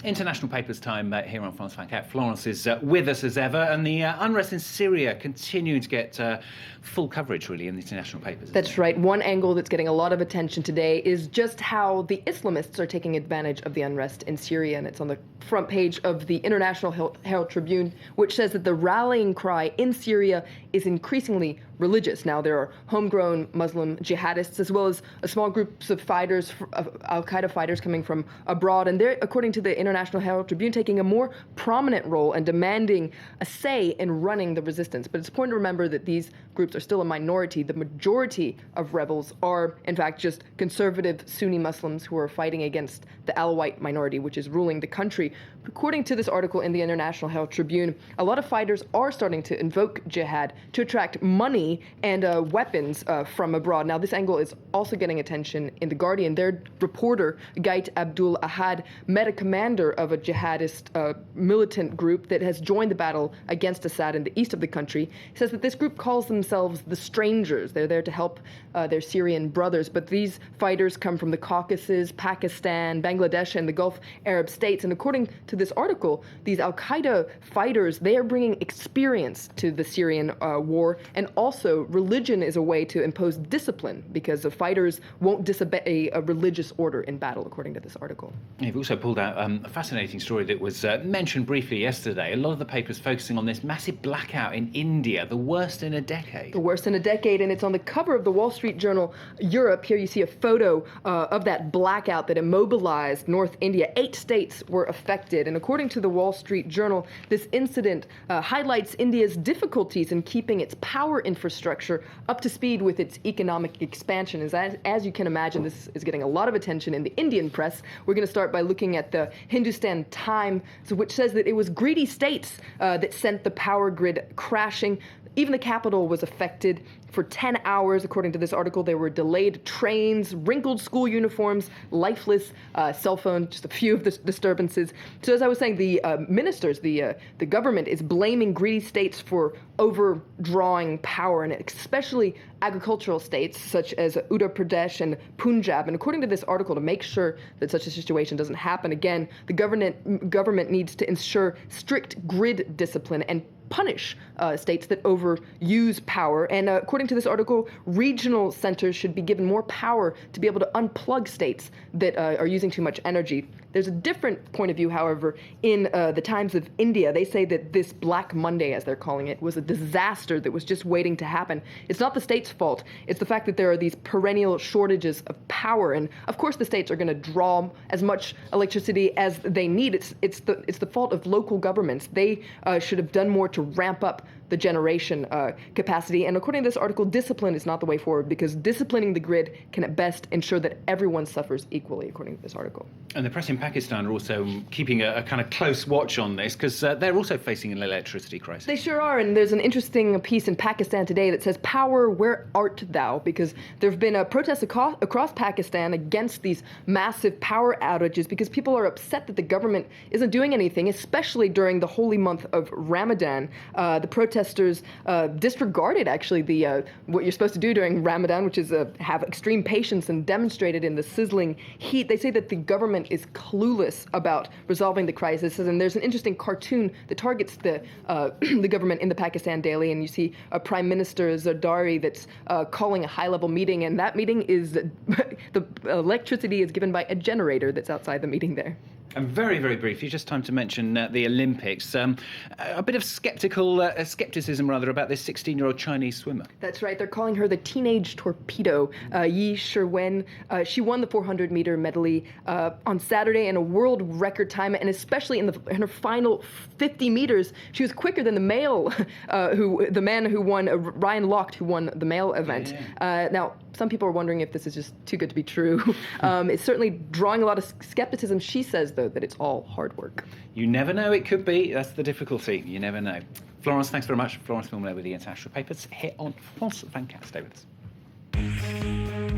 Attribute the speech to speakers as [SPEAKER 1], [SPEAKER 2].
[SPEAKER 1] International Papers time here on France 24. Florence is with us as ever, and the unrest in Syria continuing to get full coverage, really, in the international papers.
[SPEAKER 2] That's right. One angle that's getting a lot of attention today is just how the Islamists are taking advantage of the unrest in Syria, and it's on the front page of the International Herald Tribune, which says that the rallying cry in Syria is increasingly religious. Now, there are homegrown Muslim jihadists, as well as a small groups of fighters, al-Qaeda fighters coming from abroad, and they're, according to the International Herald Tribune, taking a more prominent role and demanding a say in running the resistance. But it's important to remember that these groups are still a minority. The majority of rebels are, in fact, just conservative Sunni Muslims who are fighting against the Alawite minority, which is ruling the country. According to this article in the International Herald Tribune, a lot of fighters are starting to invoke jihad to attract money and weapons from abroad. Now, this angle is also getting attention in The Guardian. Their reporter, Gait Abdul Ahad, met a commander of a jihadist militant group that has joined the battle against Assad in the east of the country. He says that this group calls themselves the Strangers. They're there to help their Syrian brothers, but these fighters come from the Caucasus, Pakistan, Bangladesh, and the Gulf Arab states. And according to this article, these al-Qaeda fighters, they are bringing experience to the Syrian war, and also religion is a way to impose discipline, because the fighters won't disobey a religious order in battle, according to this article.
[SPEAKER 1] You've also pulled out a fascinating story that was mentioned briefly yesterday. A lot of the papers focusing on this massive blackout in India, the worst in a decade.
[SPEAKER 2] The worst in a decade, and it's on the cover of the Wall Street Journal Europe. Here you see a photo of that blackout that immobilized North India. 8 states were affected, and according to the Wall Street Journal, this incident highlights India's difficulties in keeping its power infrastructure up to speed with its economic expansion. As you can imagine, this is getting a lot of attention in the Indian press. We're going to start by looking at the Hindustan Times, which says that it was greedy states that sent the power grid crashing. Even the capital was affected for 10 hours. According to this article, there were delayed trains, wrinkled school uniforms, lifeless cell phones, just a few of the disturbances. So as I was saying, the ministers, the government is blaming greedy states for overdrawing power, and especially agricultural states such as Uttar Pradesh and Punjab. And according to this article, to make sure that such a situation doesn't happen again, the government needs to ensure strict grid discipline and punish states that overuse power. And according to this article, regional centers should be given more power to be able to unplug states that are using too much energy. There's a different point of view, however, in the Times of India. They say that this Black Monday, as they're calling it, was a disaster that was just waiting to happen. It's not the state's fault. It's the fact that there are these perennial shortages of power. And of course, the states are going to draw as much electricity as they need. It's the fault of local governments. They should have done more to ramp up the generation capacity. And according to this article, discipline is not the way forward, because disciplining the grid can at best ensure that everyone suffers equally, according to this article.
[SPEAKER 1] And the press in Pakistan are also keeping a kind of close watch on this, because they're also facing an electricity crisis.
[SPEAKER 2] They sure are, and there's an interesting piece in Pakistan today that says, "Power, where art thou?" Because there have been protests across Pakistan against these massive power outages, because people are upset that the government isn't doing anything, especially during the holy month of Ramadan. The protesters disregarded, actually, what you're supposed to do during Ramadan, which is have extreme patience and demonstrate it in the sizzling heat. They say that the government is clueless about resolving the crisis, and there's an interesting cartoon that targets the government in the Pakistan Daily, and you see Prime Minister Zardari that's calling a high-level meeting, and that meeting is the electricity is given by a generator that's outside the meeting there.
[SPEAKER 1] And very, very briefly, just time to mention the Olympics. A bit of skepticism, about this 16-year-old Chinese swimmer.
[SPEAKER 2] That's right. They're calling her the teenage torpedo. Yi Shiwen. She won the 400-meter medley on Saturday in a world record time, and especially in her final 50 meters, she was quicker than the man who won, Ryan Lochte, who won the male event. Yeah. Now, some people are wondering if this is just too good to be true. It's certainly drawing a lot of skepticism. She says, though, that it's all hard work.
[SPEAKER 1] You never know, it could be. That's the difficulty. You never know. Florence, thanks very much. Florence Milner with the International Papers here on France 24. Stay with us.